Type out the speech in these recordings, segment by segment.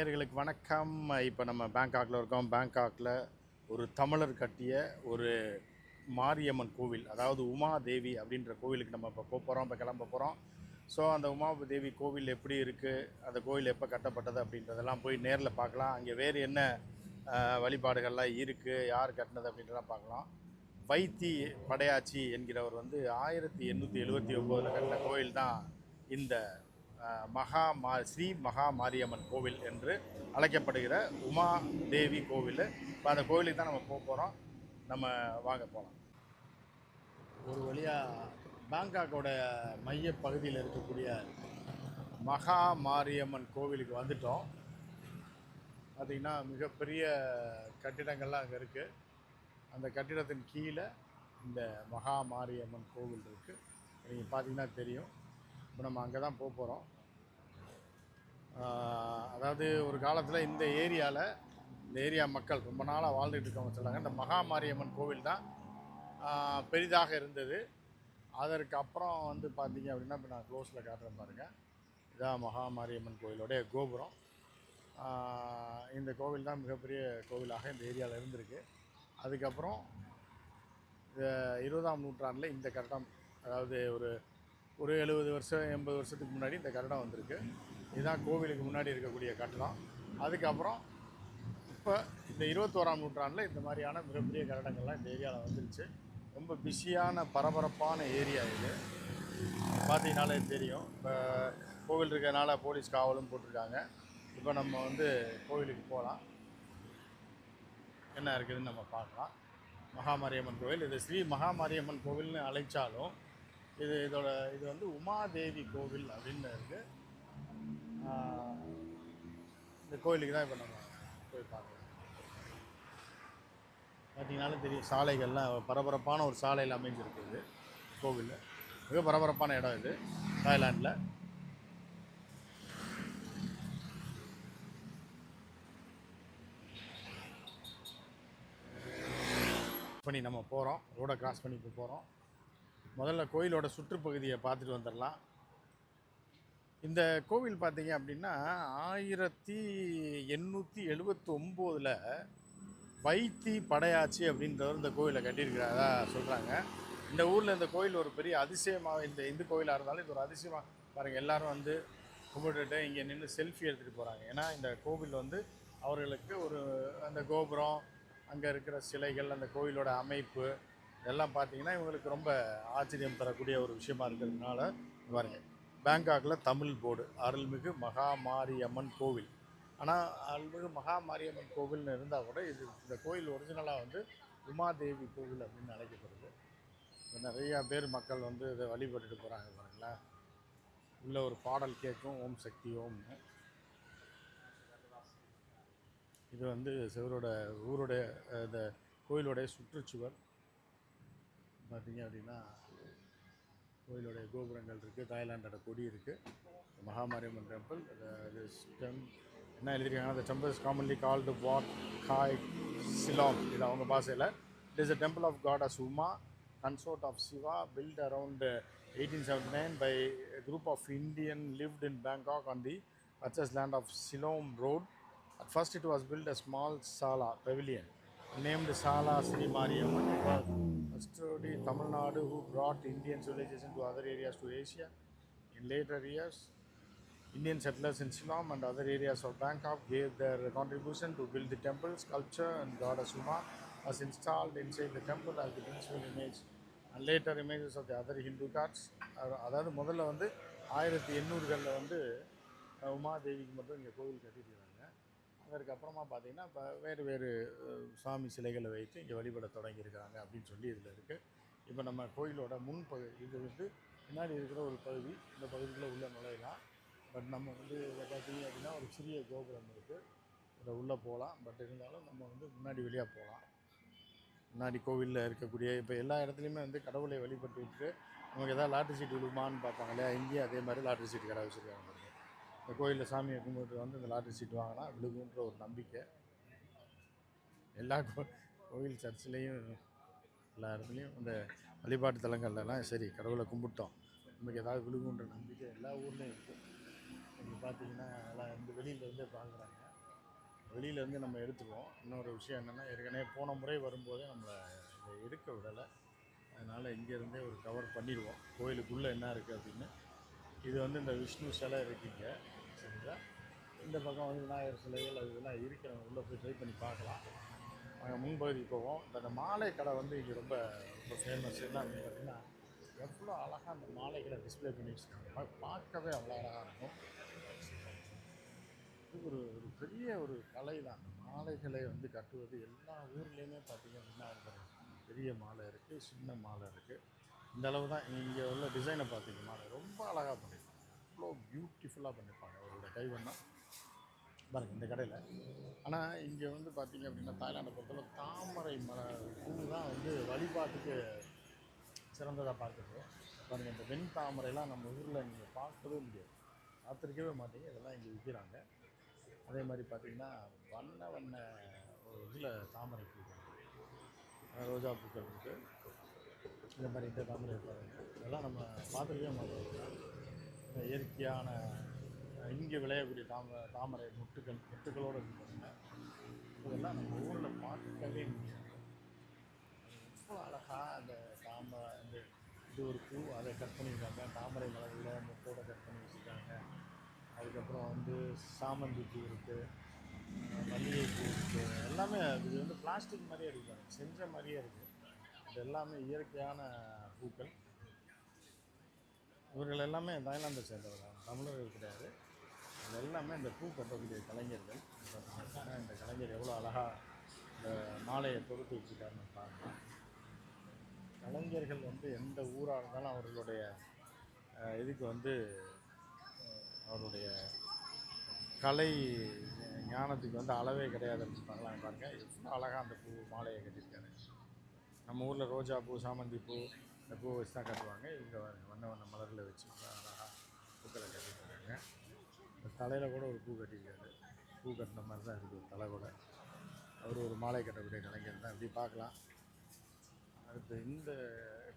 நேயர்களுக்கு வணக்கம். இப்போ நம்ம பேங்காக்கில் இருக்கோம். பேங்காக்கில் ஒரு தமிழர் கட்டிய ஒரு மாரியம்மன் கோவில், அதாவது உமாதேவி அப்படின்ற கோவிலுக்கு நம்ம இப்போ போகிறோம், இப்போ கிளம்ப போகிறோம். ஸோ அந்த உமாதேவி கோவில் எப்படி இருக்குது, அந்த கோவில் எப்போ கட்டப்பட்டது அப்படின்றதெல்லாம் போய் நேரில் பார்க்கலாம். அங்கே வேறு என்ன வழிபாடுகள்லாம் இருக்குது, யார் கட்டினது அப்படின்றலாம் பார்க்கலாம். வைத்தி படையாச்சி என்கிறவர் 1879 கட்டின கோவில் தான் இந்த ஸ்ரீ மகா மாரியம்மன் கோவில் என்று அழைக்கப்படுகிற உமா தேவி கோவில். இப்போ அந்த கோவிலுக்கு தான் நம்ம போகிறோம். நம்ம வாங்க போகலாம். ஒரு வழியாக பேங்காக்கோட மைய பகுதியில் இருக்கக்கூடிய மகா மாரியம்மன் கோவிலுக்கு வந்துட்டோம். பார்த்திங்கன்னா மிகப்பெரிய கட்டிடங்கள்லாம் அங்கே இருக்குது. அந்த கட்டிடத்தின் கீழே இந்த மகா மாரியம்மன் கோவில் இருக்குது. நீங்கள் பார்த்தீங்கன்னா தெரியும். இப்போ நம்ம அங்கே தான் போகிறோம். அதாவது ஒரு காலத்தில் இந்த ஏரியா மக்கள் ரொம்ப நாளாக வாழ்ந்துட்டு இருக்கவங்க சொல்கிறாங்க, இந்த மகா மாரியம்மன் கோவில் தான் பெரிதாக இருந்தது. அதற்கு அப்புறம் பார்த்தீங்க அப்படின்னா, இப்போ நான் க்ளோஸில் காட்டுறேன் பாருங்கள். இதான் மகா மாரியம்மன் கோவிலோடைய கோபுரம். இந்த கோவில் தான் மிகப்பெரிய கோவிலாக இந்த ஏரியாவில் இருந்திருக்கு. அதுக்கப்புறம் 20ஆம் நூற்றாண்டில் இந்த கட்டடம், அதாவது ஒரு 70 வருஷம் 80 வருஷத்துக்கு முன்னாடி இந்த கட்டடம் வந்திருக்கு. இதுதான் கோவிலுக்கு முன்னாடி இருக்கக்கூடிய கட்டடம். அதுக்கப்புறம் இப்போ இந்த 21ஆம் நூற்றாண்டில் இந்த மாதிரியான மிகப்பெரிய கட்டடங்கள்லாம் இந்த ஏரியாவில் வந்துருச்சு. ரொம்ப பிஸியான பரபரப்பான ஏரியா இது. பார்த்தீங்கனாலே தெரியும். இப்போ கோவில் இருக்கிறதுனால போலீஸ் காவலும் போட்டிருக்காங்க. இப்போ நம்ம கோவிலுக்கு போகலாம். என்ன இருக்குதுன்னு நம்ம பார்க்கலாம். மகாமாரியம்மன் கோவில், இது ஸ்ரீ மகாமாரியம்மன் கோவில்னு அழைச்சாலும் இது உமாதேவி கோவில் அப்படின்னு இருக்குது. இந்த கோயிலுக்கு தான் இப்போ நம்ம போய் பார்க்கலாம். பார்த்தீங்கன்னாலும் தெரியும், சாலைகள்லாம் பரபரப்பான ஒரு சாலையில் அமைஞ்சிருக்குது. கோவில் மிக பரபரப்பான இடம் இது, தாய்லாண்டில். பண்ணி நம்ம போகிறோம், ரோடை கிராஸ் பண்ணி இப்போ போகிறோம். முதல்ல கோயிலோட சுற்றுப்பகுதியை பார்த்துட்டு வந்துடலாம். இந்த கோவில் பார்த்தீங்க அப்படின்னா 1879 வைத்தி படையாச்சி அப்படின்றவர் இந்த கோயிலை கட்டியிருக்கிறதா சொல்கிறாங்க. இந்த ஊரில் இந்த கோயில் ஒரு பெரிய அதிசயமாக, இந்த இந்து கோயிலாக இருந்தாலும் இது ஒரு அதிசயமாக பாருங்கள். எல்லோரும் கும்பிட்டுட்டு இங்கே நின்று செல்ஃபி எடுத்துகிட்டு போகிறாங்க. ஏன்னா இந்த கோவில் அவர்களுக்கு அந்த கோபுரம், அங்கே இருக்கிற சிலைகள், அந்த கோயிலோட அமைப்பு இதெல்லாம் பார்த்திங்கன்னா இவங்களுக்கு ரொம்ப ஆச்சரியம் தரக்கூடிய ஒரு விஷயமா இருக்கிறதுனால பாருங்கள். பேங்காக்கில் தமிழ் போர்டு அருள்மிகு மகா மாரியம்மன் கோவில். ஆனால் அருள்மிகு மகா மாரியம்மன் கோவில்னு இருந்தால் கூட இந்த கோயில் ஒரிஜினலாக உமாதேவி கோவில் அப்படின்னு அழைக்கப்படுது. நிறையா பேர் மக்கள் இதை வழிபட்டுட்டு போகிறாங்க பாருங்களேன். உள்ள ஒரு பாடல் கேட்கும், ஓம் சக்தி ஓம்னு. இது ஊருடைய இந்த கோயிலுடைய சுற்றுச்சுவர் பார்த்திங்க அப்படின்னா கோயிலுடைய கோபுரங்கள் இருக்குது, தாய்லாண்டோட கொடி இருக்குது. மகாமாரியம்மன் டெம்பிள் என்ன எழுதியிருக்காங்க, the temple is commonly called Wat Khai Silom. இது அவங்க பாஷையில். It is a temple of goddess Uma, consort of Shiva, built around 1879 by a group of Indian lived in Bangkok on the purchased land of Silom Road. At first it was built a small sala pavilion named Sala Sri Mariamman. It was studied Tamil Nadu who brought Indian civilization to other areas to Asia. In later years, Indian settlers in Silom and other areas of Bangkok gave their contribution to build the temple. Sculpture and goddess Uma was installed inside the temple as the principal image, and later images of the other Hindu gods. அதாவது முதல்ல 1800களில் உமாதேவிக்கு மட்டும் இங்கே கோவில் கட்டியிருக்காங்க. அதற்கப்புறமா பார்த்திங்கன்னா இப்போ வேறு சாமி சிலைகளை வைத்து இங்கே வழிபட தொடங்கியிருக்காங்க அப்படின்னு சொல்லி இதில் இருக்குது. இப்போ நம்ம கோயிலோட முன்பகுதி, இது பின்னாடி இருக்கிற ஒரு பகுதி. இந்த பகுதிக்குள்ளே உள்ள நுழையலாம். பட் நம்ம இதை பார்த்திங்க அப்படின்னா ஒரு சிறிய கோபுரம் இருக்குது, இதை உள்ளே போகலாம். பட் இருந்தாலும் நம்ம முன்னாடி வழியாக போகலாம். முன்னாடி கோவிலில் இருக்கக்கூடிய இப்போ எல்லா இடத்துலையுமே கடவுளை வழிபட்டு விட்டு நமக்கு எதாவது லாட்ரி சீட்டு விழுமான்னு பார்ப்பாங்க இல்லையா, இங்கேயும் அதே மாதிரி லாட்ரி சீட்டு கடை வச்சுருக்காங்க. இந்த கோயிலில் சாமியை கும்பிட்டு இந்த லாட்ரி சீட் வாங்கினா விழுகுன்ற ஒரு நம்பிக்கை. எல்லா கோயில் சர்ச்சிலையும் எல்லா இடத்துலையும் இந்த வழிபாட்டு தலங்கள்லாம் சரி கடவுளை கும்பிட்டோம், நமக்கு ஏதாவது விழுகுன்ற நம்பிக்கை எல்லா ஊர்லேயும் இருக்குது. இங்கே பார்த்தீங்கன்னா எல்லாம் வெளியிலேருந்தே பார்க்குறாங்க. வெளியிலேருந்து நம்ம எடுத்துருவோம். இன்னொரு விஷயம் என்னென்னா, ஏற்கனவே போன முறை வரும்போதே நம்மளை இதை எடுக்க விடலை. அதனால் இங்கேருந்தே ஒரு கவர் பண்ணிடுவோம் கோயிலுக்குள்ளே என்ன இருக்குது அப்படின்னு. இது வந்து இந்த விஷ்ணு சிலை இருக்குங்க, சரிங்களா? இந்த பக்கம் வந்து விநாயகர் சிலைகள் அது இதெல்லாம் இருக்கு. நம்ம உள்ளே போய் ட்ரை பண்ணி பார்க்கலாம். நாங்கள் முன்பகுதிக்கு போவோம். இந்த மாலை கடை வந்து இங்கே ரொம்ப ரொம்ப ஃபேமஸ். என்ன அப்படின்னு பார்த்தீங்கன்னா, எவ்வளோ அழகாக அந்த மாலைகளை டிஸ்பிளே பண்ணி வச்சுருக்காங்க. பார்க்கவே அவ்வளோ அழகாக இருக்கும். இது ஒரு ஒரு பெரிய ஒரு கலை தான். மாலைகளை வந்து கட்டுவது எல்லா ஊர்லேயுமே பார்த்திங்க அப்படின்னா பெரிய மாலை இருக்குது, சின்ன மாலை இருக்குது. இந்த அளவு தான். இங்கே உள்ள டிசைனை பார்த்திங்க, மாலை ரொம்ப அழகாக பண்ணியிருப்பாங்க. அவ்வளோ பியூட்டிஃபுல்லாக பண்ணியிருப்பாங்க அவரோட கைவண்ணம் பாருங்கள் இந்த கடையில். ஆனால் இங்கே வந்து பார்த்திங்க அப்படின்னா தாய்லாண்டை பொறுத்தவரை தாமரை பூ தான் வந்து வழிபாட்டுக்கு சிறந்ததாக பார்க்குறது. பாருங்கள் இந்த வெண் தாமரைலாம் நம்ம ஊரில் நீங்கள் பார்க்கவே முடியாது, பார்த்துருக்கவே மாட்டீங்க. இதெல்லாம் இங்கே விற்கிறாங்க. அதே மாதிரி பார்த்திங்கன்னா வண்ண வண்ண ஒரு இதில் தாமரை பூக்கள், ரோஜா பூக்கள் இருக்குது. இந்த மாதிரி இந்த தாமரை பாருங்கள், இதெல்லாம் நம்ம பார்த்துருக்கவே மாட்டோம். இயற்கையான இங்கே விளையக்கூடிய தாமரை முட்டுகளோடு இருக்குங்க. இதெல்லாம் நம்ம ஊரில் பார்க்கவே முடியாது. ரொம்ப அழகாக அந்த இந்த இது ஒரு பூ, அதை கட் பண்ணியிருக்காங்க. தாமரை மலரில் முட்டோட கட் பண்ணி வச்சுருக்காங்க. அதுக்கப்புறம் வந்து சாமந்தி பூ இருக்குது, மல்லிகை பூ இருக்குது. எல்லாமே இது வந்து பிளாஸ்டிக் மாதிரியே இருக்குது, செஞ்ச மாதிரியே இருக்குது. இது எல்லாமே இயற்கையான பூக்கள். இவர்கள் எல்லாமே தாய்லாந்தை சேர்ந்தவர்கள், தமிழர்கள் கிடையாது. இது எல்லாமே இந்த பூ கட்டக்கூடிய கலைஞர்கள். பார்த்தீங்கன்னா இந்த கலைஞர் எவ்வளோ அழகாக இந்த மாலையை தொடுத்து வச்சுருக்காருன்னு பாருங்கள். கலைஞர்கள் வந்து எந்த ஊராக இருந்தாலும் அவர்களுடைய இதுக்கு வந்து அவருடைய கலை ஞானத்துக்கு வந்து அளவே கிடையாது அப்படின்னு பார்க்கலாம். பாருங்கள் எவ்வளோ அழகாக அந்த பூ மாலையை கட்டியிருக்காரு. நம்ம ஊரில் ரோஜா பூ, சாமந்தி பூ, இந்த பூ வச்சு தான் கட்டுவாங்க. இங்கே வண்ண வண்ண மலரில் வச்சு அழகாக பூக்களை கட்டியிருக்காங்க. இந்த தலையில் கூட ஒரு பூ கட்டியிருக்காரு. பூ கட்டின மாதிரி தான் இருக்குது தலை கூட. அவர் ஒரு மாலை கட்டக்கூடிய கலைஞர் தான். இப்படி பார்க்கலாம். அடுத்து இந்த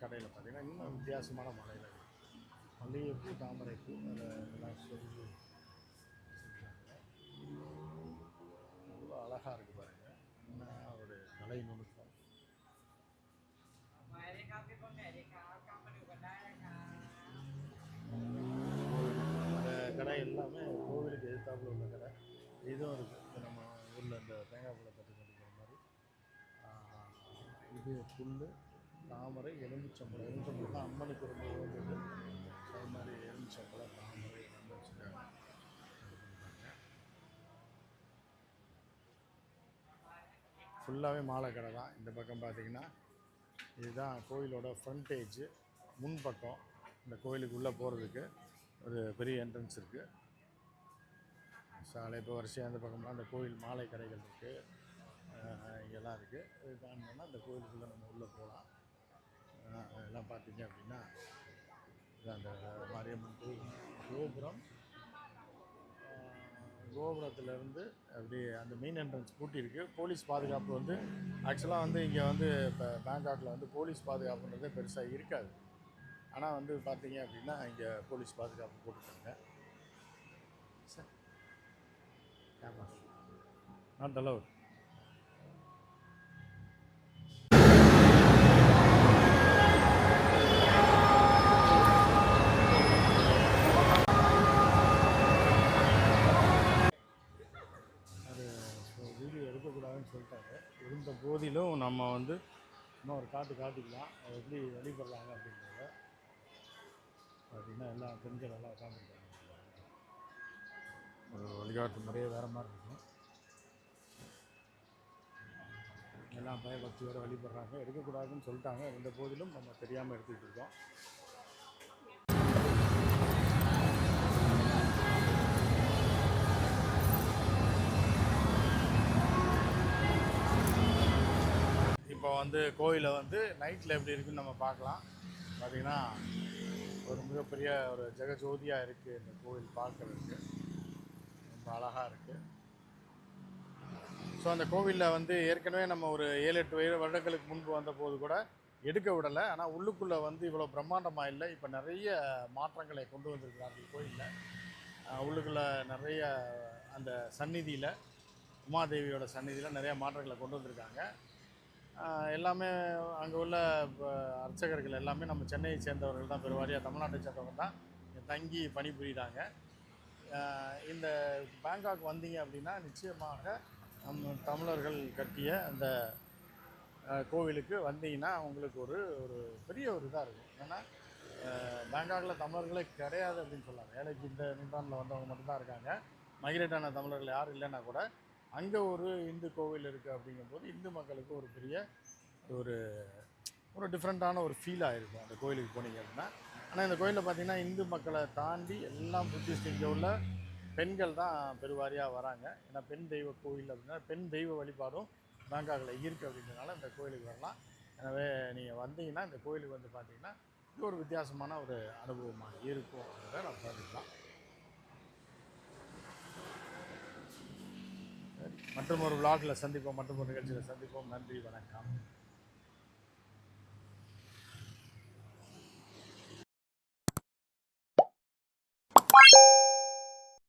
கடையில் பார்த்திங்கன்னா இன்னும் வித்தியாசமான மாலைகள் இருக்குது. மல்லிகைப்பூ, தாமரைப்பூ, அதெல்லாம் சொல்லி அவ்வளோ அழகாக இருக்குது பாருங்கள். இன்னும் அவருடைய கலை நுணுக்கம். அந்த கடை எல்லாமே கோவிலுக்கு எதிர்த்தாப்புல உள்ள கடை. இதுவும் இருக்குது. நம்ம ஊரில் இந்த தேங்காய் பழம் தட்டு கொண்டுக்கிற மாதிரி. இது புல், தாமரை, எலுமிச்சம்பழம் தான் அம்மனுக்கு ரொம்ப உயர்ந்தது. அது மாதிரி எலுமிச்சம்பழம், தாமரை வந்து வச்சுருக்காங்க. ஃபுல்லாகவே மாலை கடை தான். இந்த பக்கம் பார்த்திங்கன்னா இதுதான் கோயிலோட ஃப்ரண்டேஜு, முன்பக்கம். இந்த கோயிலுக்கு உள்ளே போகிறதுக்கு ஒரு பெரிய என்ட்ரன்ஸ் இருக்குது. சாலை இப்போ வரிசையாக இந்த பக்கம்லாம் அந்த கோயில் மாலை கடைகள் இருக்குது, இங்கெல்லாம் இருக்குது. இது தாண்டினா இந்த கோயிலுக்குள்ளே நம்ம உள்ளே போகலாம். இதெல்லாம் பார்த்திங்க அப்படின்னா அந்த மாரியம்மன் கோயில் கோபுரம். கோபுரத்துலேருந்து அப்படியே அந்த மெயின் என்ட்ரன்ஸ் பூட்டியிருக்கு. போலீஸ் பாதுகாப்பு வந்து ஆக்சுவலாக வந்து இங்கே வந்து இப்போ பேங்காக்கில் வந்து போலீஸ் பாதுகாப்புன்றதே பெருசாக இருக்காது. ஆனால் வந்து பார்த்தீங்க அப்படின்னா இங்கே போலீஸ் பாதுகாப்பு போட்டுருக்காங்க. Sir camera not allowed. Video எடுக்கக்கூடாதுன்னு சொல்லிட்டாரு. இருந்த போதிலும் நம்ம வந்து இன்னும் ஒரு காட்டிக்கலாம் எப்படி வழிபடுறாங்க அப்படின்றத. பார்த்திங்கன்னா எல்லாம் பெண்கள் எல்லாம் உட்காந்துருக்காங்க. ஒரு வழிகாட்டு முறையே வேறு மாதிரி இருக்கும். எல்லாம் பயபக்தியோடு வழிபடுறாங்க. எடுக்கக்கூடாதுன்னு சொல்லிட்டாங்க. இருந்த போதிலும் நம்ம தெரியாமல் எடுத்துக்கிட்டு இருக்கோம். இப்போ வந்து கோயிலை வந்து நைட்டில் எப்படி இருக்குன்னு நம்ம பார்க்கலாம். பார்த்திங்கன்னா ஒரு மிகப்பெரிய ஒரு ஜெகஜோதியாக இருக்குது இந்த கோயில் பார்க்குறதுக்கு. ரொம்ப அழகாக இருக்குது. ஸோ அந்த கோவிலில் வந்து ஏற்கனவே நம்ம ஒரு 7-8 வருடங்களுக்கு முன்பு வந்தபோது கூட எடுக்க விடலை. ஆனால் உள்ளுக்குள்ளே வந்து இவ்வளோ பிரம்மாண்டமாக இல்லை. இப்போ நிறைய மாற்றங்களை கொண்டு வந்திருக்கிறார்கள் கோயிலில். உள்ளுக்குள்ளே நிறைய அந்த சந்நிதியில் உமாதேவியோட சந்நிதியில் நிறையா மாற்றங்களை கொண்டு வந்திருக்காங்க. எல்லாமே அங்கே உள்ள அர்ச்சகர்கள் எல்லாமே நம்ம சென்னையை சேர்ந்தவர்கள் தான், பெருவாரியாக தமிழ்நாட்டை சேர்ந்தவங்க தான் தங்கி பணிபுரிகிறாங்க. இந்த பேங்காக் வந்தீங்க அப்படின்னா நிச்சயமாக நம்ம தமிழர்கள் கட்டிய அந்த கோவிலுக்கு வந்தீங்கன்னா உங்களுக்கு ஒரு ஒரு பெரிய ஒரு இதாக இருக்கும். ஏன்னா பேங்காக்கில் தமிழர்களே கிடையாது அப்படின்னு சொல்லலாம். வேலைக்கு இந்த நூற்றாண்டில் வந்தவங்க மட்டும்தான் இருக்காங்க. மைக்ரேட் ஆன தமிழர்கள் யாரும் இல்லைன்னா கூட அங்கே ஒரு இந்து கோவில் இருக்குது அப்படிங்கும்போது இந்து மக்களுக்கு ஒரு பெரிய ஒரு ஒரு டிஃப்ரெண்ட்டான ஒரு ஃபீலாக இருக்கும் அந்த கோயிலுக்கு போனீங்க அப்படின்னா. ஆனால் இந்த கோயிலில் பார்த்திங்கன்னா இந்து மக்களை தாண்டி எல்லாம் புத்திஸ்ட் இங்கே உள்ள பெண்கள் தான் பெருவாரியாக வராங்க. ஏன்னா பெண் தெய்வ கோயில் அப்படின்னா பெண் தெய்வ வழிபாடும் பேங்காக்கில் இருக்குது அப்படின்றதுனால இந்த கோயிலுக்கு வரலாம். எனவே நீங்கள் வந்தீங்கன்னா இந்த கோயிலுக்கு வந்து பார்த்தீங்கன்னா இது ஒரு வித்தியாசமான ஒரு அனுபவமாக இருக்கும் அப்படின்றத நம்ம பார்த்துக்கலாம். மற்றும் ஒரு விளாகில் சந்திப்போம், மற்றும் ஒரு நிகழ்ச்சியில் சந்திப்போம். நன்றி, வணக்கம்.